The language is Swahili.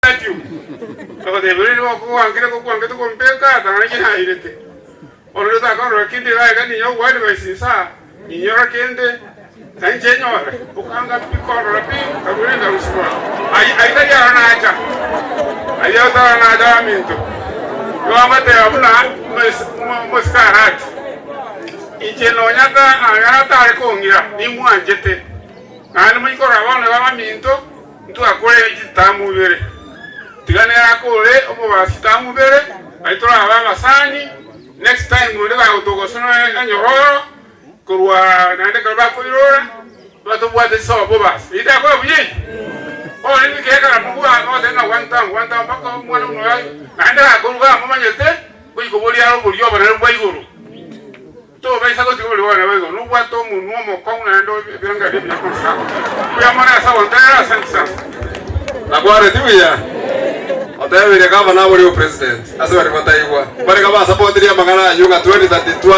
Ako debeli lo ko angkira ko angkira ko mpeka tangan kina irete. Olo ta ko rakindi la ga niyo wali ba sisa. Niyo rakende tan jenyo ukanga piko rapi kaburi na uswa. Ai ta ya na acha. Ayo ta na da minto. Yo amate abuna muskarat. Injeno nyaka angata ko ngira ni mu anjete. Nanu mo ko rawa na ba minto. Ntu akore jitamu bere. Tigane akole obo basitamu bere. Aitora aba basani. Next time we ga utogosono anyororo. Kurwa nande kalba ko irora. Bato bwate so bobas. Ita ko buyi. O ni ke kara mungu no tena one time baka mwana no ya. Nande akoluga mama nyete. Ko boli aro boli oba na bwa iguru. To ba isa ko tiboli wana ba iguru. No bwa to mu no mo ko na ndo biranga de bi ko sa. Kuya mwana sa wondera sensa. Nagware tibuya. Otebire kama na muri president. Asubari mataigwa. Bari kama support ya magana yuga 2032